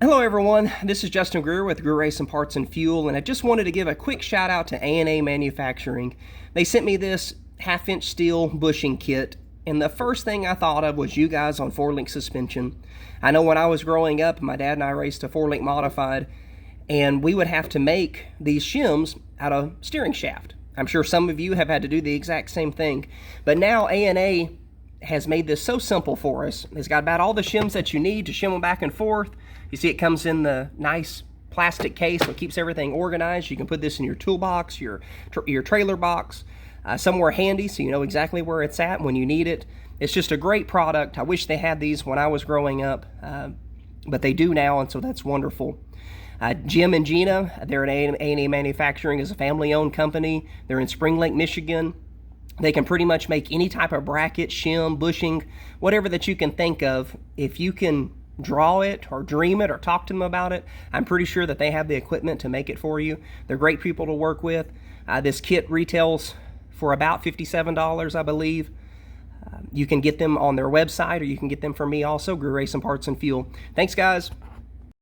Hello everyone, this is Justin Greer with Greer Racing Parts and Fuel, and I just wanted to give a quick shout out to A&A Manufacturing. They sent me this half-inch steel bushing kit, and the first thing I thought of was you guys on 4-link suspension. I know when I was growing up, my dad and I raced a 4-link modified, and we would have to make these shims out of steering shaft. I'm sure some of you have had to do the exact same thing, but now A&A has made this so simple for us. It's got about all the shims that you need to shim them back and forth. You see it comes in the nice plastic case, so it keeps everything organized. You can put this in your toolbox, your trailer box, somewhere handy so you know exactly where it's at when you need it. It's just a great product. I wish they had these when I was growing up, but they do now, and so that's wonderful. Jim and Gina, they're at A&A Manufacturing, is a family-owned company. They're in Spring Lake, Michigan. They can pretty much make any type of bracket, shim, bushing, whatever that you can think of. If you can draw it or dream it or talk to them about it, I'm pretty sure that they have the equipment to make it for you. They're great people to work with. This kit retails for about $57, I believe. You can get them on their website, or you can get them from me also, Greer Racing Parts and Fuel. Thanks, guys.